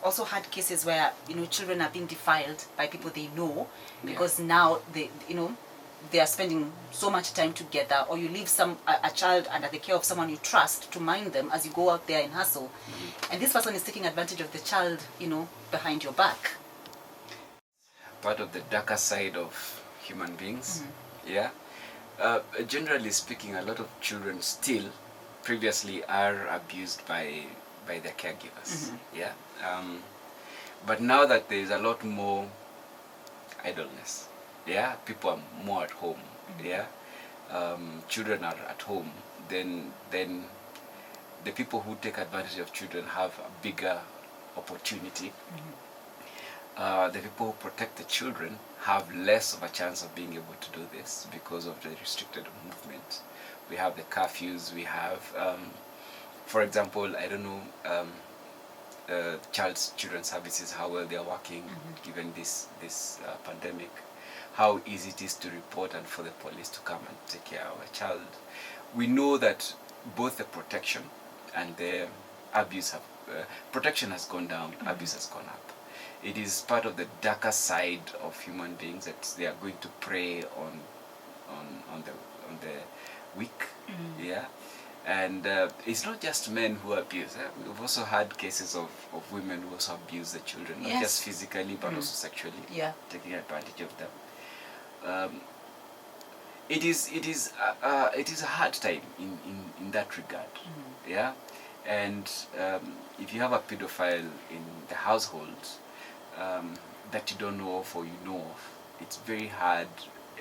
also had cases where, children are being defiled by people they know, because now they are spending so much time together, or you leave a child under the care of someone you trust to mind them as you go out there and hustle. And this person is taking advantage of the child, behind your back. Part of the darker side of human beings. Generally speaking, a lot of children still previously are abused by their caregivers. But now that there is a lot more idleness, people are more at home, children are at home, then the people who take advantage of children have a bigger opportunity. The people who protect the children have less of a chance of being able to do this because of the restricted movement. We have the curfews, we have, for example, I don't know, children's services, how well they are working given this pandemic, how easy it is to report and for the police to come and take care of a child. We know that both the protection and the abuse have, protection has gone down, abuse has gone up. It is part of the darker side of human beings that they are going to prey on the weak, and it's not just men who abuse. We've also had cases of women who also abuse the children, not just physically but also sexually, taking advantage of them. It is a hard time in that regard, and if you have a pedophile in the household that you don't know of or you know of, it's very hard.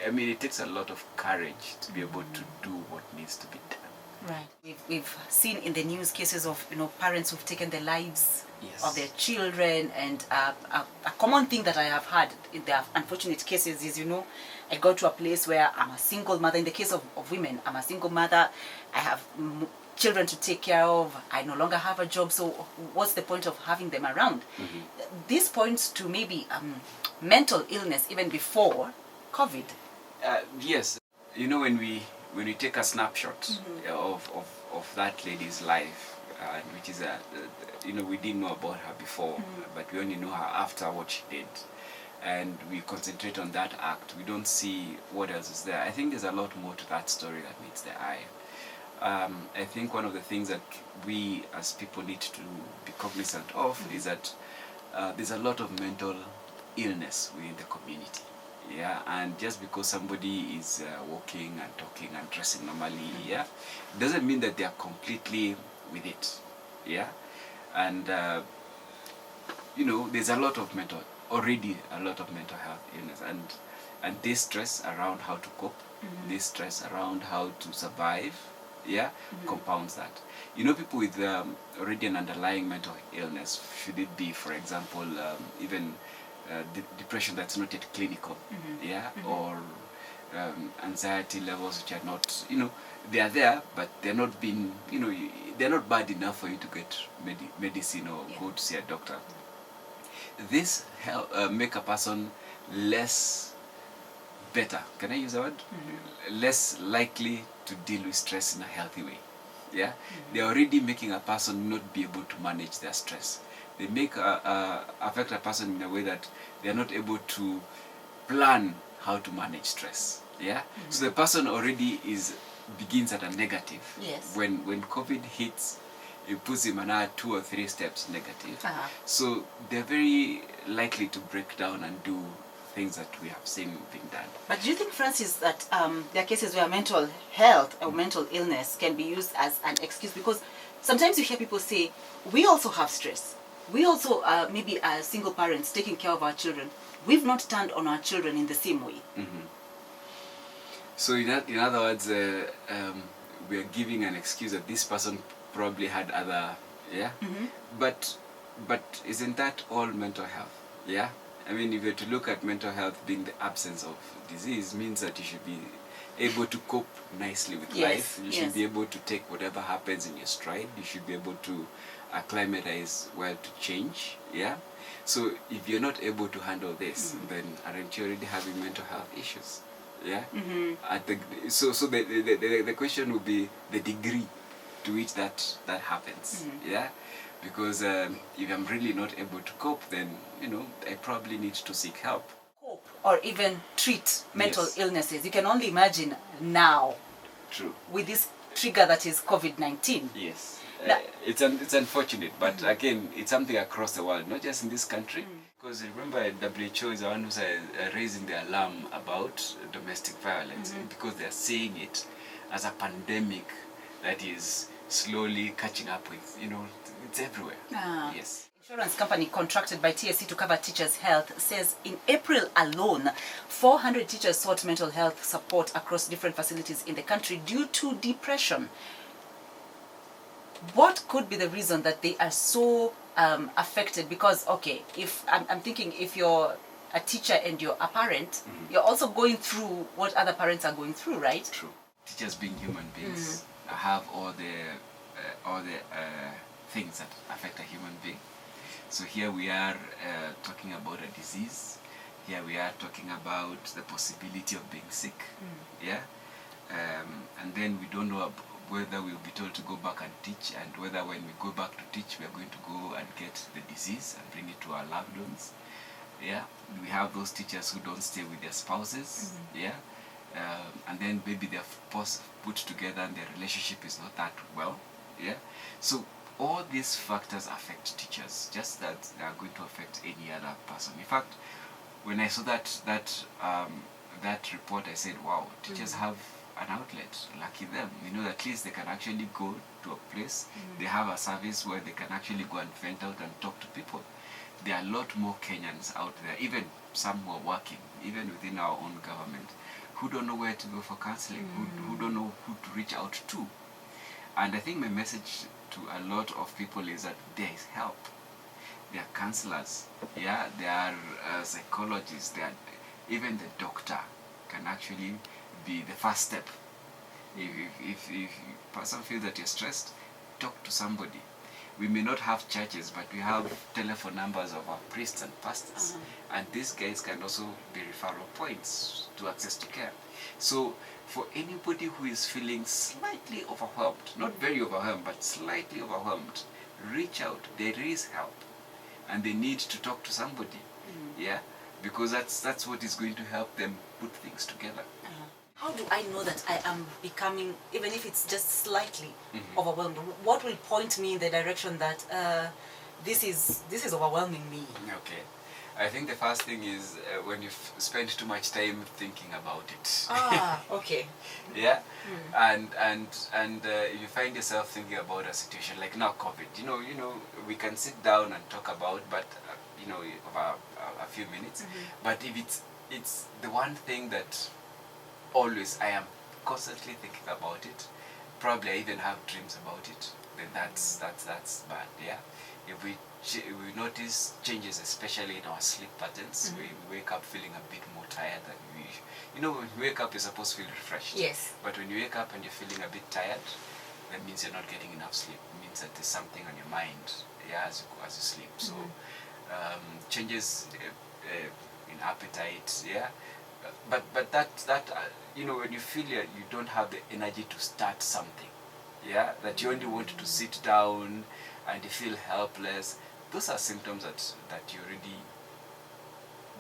I mean, it takes a lot of courage to be able to do what needs to be done. Right. We've seen in the news cases of parents who've taken the lives of their children, and a common thing that I have had in the unfortunate cases is, I go to a place where I'm a single mother. In the case of women, I'm a single mother. I have children to take care of. I no longer have a job, so what's the point of having them around? This points to maybe mental illness even before COVID. Yes, when we take a snapshot of that lady's life, which is we didn't know about her before, but we only know her after what she did, and we concentrate on that act. We don't see what else is there. I think there's a lot more to that story that meets the eye. I think one of the things that we as people need to be cognizant of is that there's a lot of mental illness within the community. And just because somebody is walking and talking and dressing normally, doesn't mean that they are completely with it. And there's a lot of mental health illness, and this stress around how to cope, this stress around how to survive, compounds that. People with already an underlying mental illness, should it be, for example, even depression that's not yet clinical, or anxiety levels which are not, they are there, but they're not being, they're not bad enough for you to get medicine or go to see a doctor. This make a person less better, can I use the word? Less likely to deal with stress in a healthy way. They're already making a person not be able to manage their stress. They make affect a person in a way that they're not able to plan how to manage stress. So the person already begins at a negative. When COVID hits, it puts him another 2 or 3 steps negative. So they're very likely to break down and do things that we have seen being done. But do you think, Francis, that there are cases where mental health or mental illness can be used as an excuse? Because sometimes you hear people say, we also have stress. We also maybe as single parents taking care of our children. We've not turned on our children in the same way. So in other words, we are giving an excuse that this person probably had other, but isn't that all mental health? I mean, if you're to look at mental health being the absence of disease, means that you should be able to cope nicely with life. You should be able to take whatever happens in your stride. You should be able to acclimatize well to change. So if you're not able to handle this, then aren't you already having mental health issues? So the question would be the degree to which that happens. because if I'm really not able to cope, then I probably need to seek help. Cope or even treat mental illnesses. You can only imagine now. True. With this trigger that is COVID-19. Yes. It's unfortunate, but again, it's something across the world, not just in this country. Because remember, WHO is the one who's raising the alarm about domestic violence, because they're seeing it as a pandemic that is slowly catching up with, it's everywhere. Yes. Insurance company contracted by TSC to cover teachers' health says in April alone, 400 teachers sought mental health support across different facilities in the country due to depression. What could be the reason that they are so affected? Because, okay, if I'm thinking if you're a teacher and you're a parent, you're also going through what other parents are going through, right? True. Teachers being human beings have all the things that affect a human being. So here we are talking about a disease. Here we are talking about the possibility of being sick. And then we don't know whether we'll be told to go back and teach, and whether when we go back to teach, we are going to go and get the disease and bring it to our loved ones. We have those teachers who don't stay with their spouses. And then maybe they're put together and their relationship is not that well. So all these factors affect teachers, just that they are going to affect any other person. In fact, when I saw that report, I said, wow, teachers have an outlet. Lucky them. At least they can actually go to a place. They have a service where they can actually go and vent out and talk to people. There are a lot more Kenyans out there, even some who are working, even within our own government, who don't know where to go for counseling, who don't know who to reach out to. And I think my message to a lot of people is that there is help. There are counsellors, there are psychologists, even the doctor can actually be the first step. If a person feels that you're stressed, talk to somebody. We may not have churches, but we have telephone numbers of our priests and pastors. And these guys can also be referral points to access to care. So for anybody who is feeling slightly overwhelmed, not very overwhelmed, but slightly overwhelmed, reach out. There is help. And they need to talk to somebody. Because that's what is going to help them put things together. How do I know that I am becoming, even if it's just slightly overwhelmed? What will point me in the direction that this is overwhelming me? Okay. I think the first thing is when you spend too much time thinking about it. Okay. And if you find yourself thinking about a situation like now COVID, we can sit down and talk about, but over a few minutes. But if it's the one thing that always I am constantly thinking about it, probably I even have dreams about it, then that's bad. If we notice changes, especially in our sleep patterns, we wake up feeling a bit more tired than we usually. When you wake up, you're supposed to feel refreshed. Yes. But when you wake up and you're feeling a bit tired, that means you're not getting enough sleep. It means that there's something on your mind, as you sleep. So changes in appetite, but that when you feel you don't have the energy to start something, that you only want to sit down and you feel helpless, those are symptoms that you're already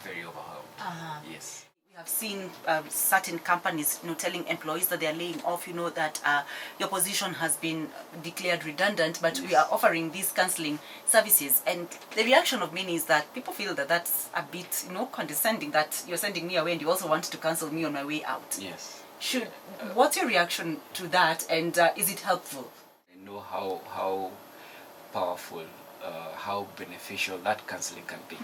very overwhelmed. Yes. We have seen certain companies telling employees that they are laying off, that your position has been declared redundant, but we are offering these counseling services. And the reaction of many is that people feel that that's a bit condescending, that you're sending me away and you also want to counsel me on my way out. Yes. What's your reaction to that, and is it helpful? I know how powerful, how beneficial that counseling can be.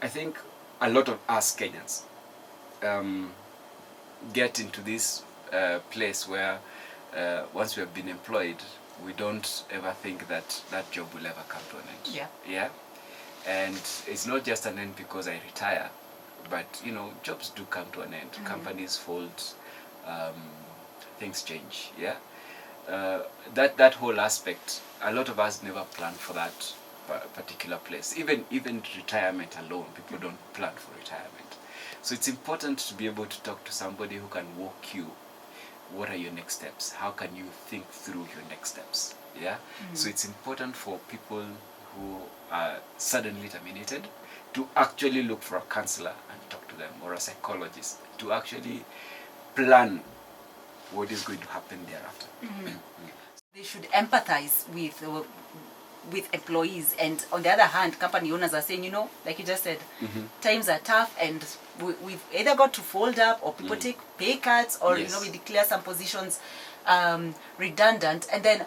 I think a lot of us Kenyans get into this place where once we have been employed, we don't ever think that that job will ever come to an end. And it's not just an end because I retire, but jobs do come to an end. Companies fold, things change. That whole aspect, a lot of us never plan for that particular place. Even retirement alone, people don't plan for retirement. So it's important to be able to talk to somebody who can walk you what are your next steps? How can you think through your next steps? Yeah. So it's important for people who are suddenly terminated to actually look for a counselor and talk to them, or a psychologist, to actually plan what is going to happen thereafter. They should empathize with employees, and on the other hand, company owners are saying, like you just said, times are tough, and we've either got to fold up, or people take pay cuts, or Yes. we declare some positions redundant, and then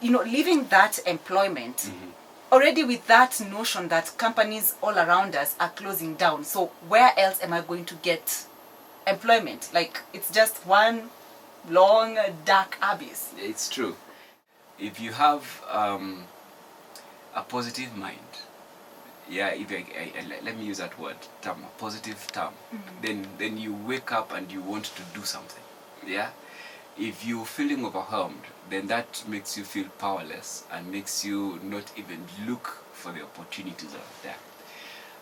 leaving that employment already with that notion that companies all around us are closing down. So where else am I going to get employment? Like, it's just one long dark abyss. It's true. If you have a positive mind, if let me use that word, term, a positive term, then you wake up and you want to do something. Yeah. If you're feeling overwhelmed, then that makes you feel powerless and makes you not even look for the opportunities out there.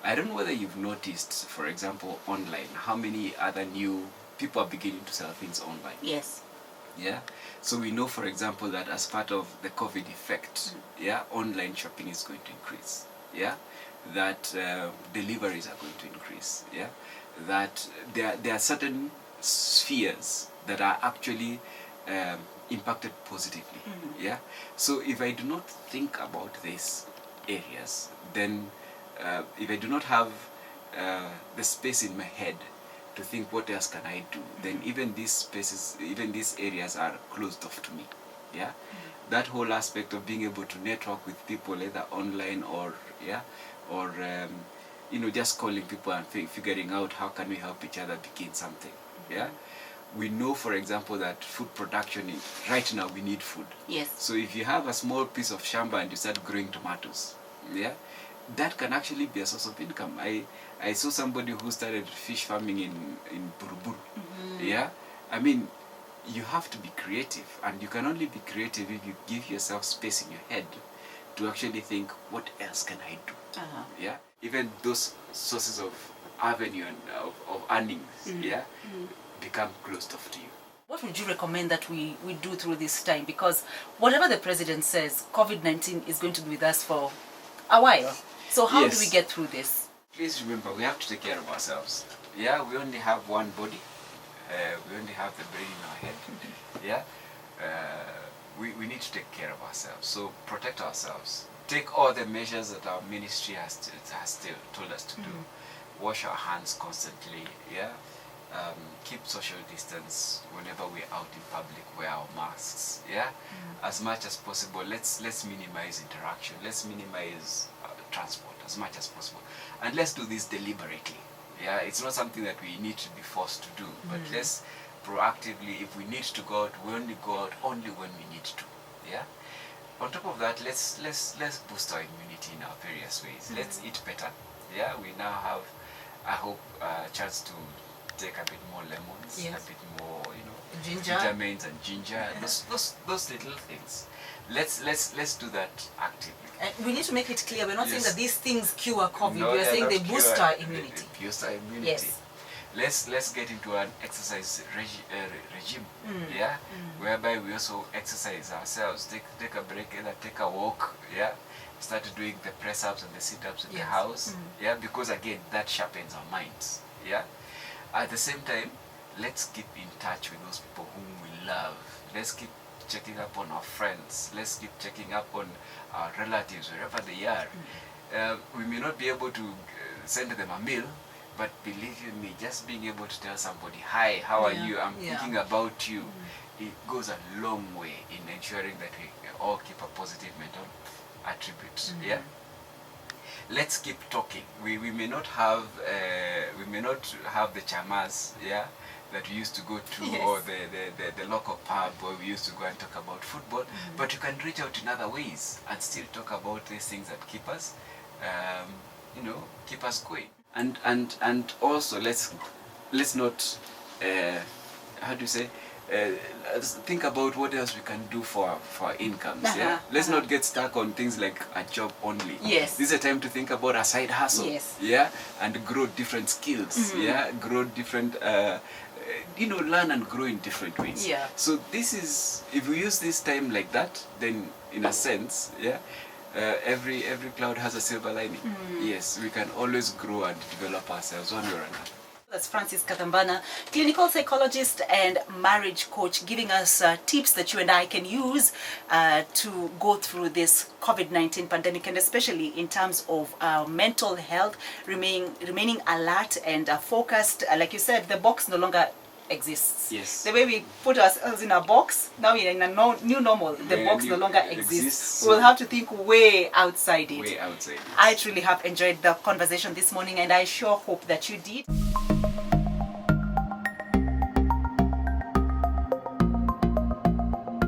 I don't know whether you've noticed, for example, online, how many other new people are beginning to sell things online. Yes. Yeah. So we know, for example, that as part of the COVID effect, online shopping is going to increase. Yeah. That deliveries are going to increase. Yeah. That there are certain spheres that are actually impacted positively. Yeah. So if I do not think about these areas, then if I do not have the space in my head to think what else can I do, then even these spaces, even these areas are closed off to me. Yeah. That whole aspect of being able to network with people, either online or just calling people and figuring out how can we help each other begin something. Yeah. We know, for example, that food production, right now we need food. Yes. So if you have a small piece of shamba and you start growing tomatoes, that can actually be a source of income. I saw somebody who started fish farming in Buruburu. Yeah. I mean, you have to be creative, and you can only be creative if you give yourself space in your head to actually think, what else can I do? Yeah. Even those sources of avenue and of earnings, become closed off to you. What would you recommend that we do through this time? Because whatever the president says, COVID-19 is going to be with us for a while. So how do we get through this? Please remember, we have to take care of ourselves. Yeah, we only have one body. We only have the brain in our head. Yeah. We need to take care of ourselves. So protect ourselves. Take all the measures that our ministry has still told us to do. Wash our hands constantly. Yeah. Keep social distance whenever we're out in public. Wear our masks. Yeah. As much as possible. Let's minimize interaction. Let's minimize transport as much as possible, and let's do this deliberately. Yeah. It's not something that we need to be forced to do, but let's proactively, if we need to go out, we only go out only when we need to. Yeah. On top of that, let's boost our immunity in our various ways. Let's eat better. Yeah. We now have, I hope, a chance to take a bit more lemons, a bit more, ginger, vitamins and ginger. Those little things. Let's do that actively. And we need to make it clear, we're not saying that these things cure COVID. No, we are saying they boost our immunity. They boost our immunity. Yes. Let's get into an exercise regime, whereby we also exercise ourselves. Take a break, either take a walk, start doing the press ups and the sit ups in the house, because again that sharpens our minds. Yeah. At the same time, let's keep in touch with those people whom we love. Let's keep checking up on our friends. Let's keep checking up on our relatives wherever they are. We may not be able to send them a meal, but believe you me, just being able to tell somebody, hi, how are you? I'm thinking about you. It goes a long way in ensuring that we all keep a positive mental attribute. Yeah. Let's keep talking. We may not have the chamas, that we used to go to, or the local pub where we used to go and talk about football, but you can reach out in other ways and still talk about these things that keep us going. And also let's not think about what else we can do for our incomes. Let's not get stuck on things like a job only. Yes. This is a time to think about a side hustle. Yes. And grow different skills. Grow different learn and grow in different ways. Yeah. So this is, if we use this time like that, then in a sense, every cloud has a silver lining. Yes, we can always grow and develop ourselves one way or another. That's Francis Kathambana, clinical psychologist and marriage coach, giving us tips that you and I can use to go through this COVID-19 pandemic, and especially in terms of mental health, remaining alert and focused. Like you said, the box no longer exists. Yes. The way we put ourselves in a box, now we're in a new normal. The box no longer exists. We'll have to think way outside it. Way outside it. I truly have enjoyed the conversation this morning, and I sure hope that you did.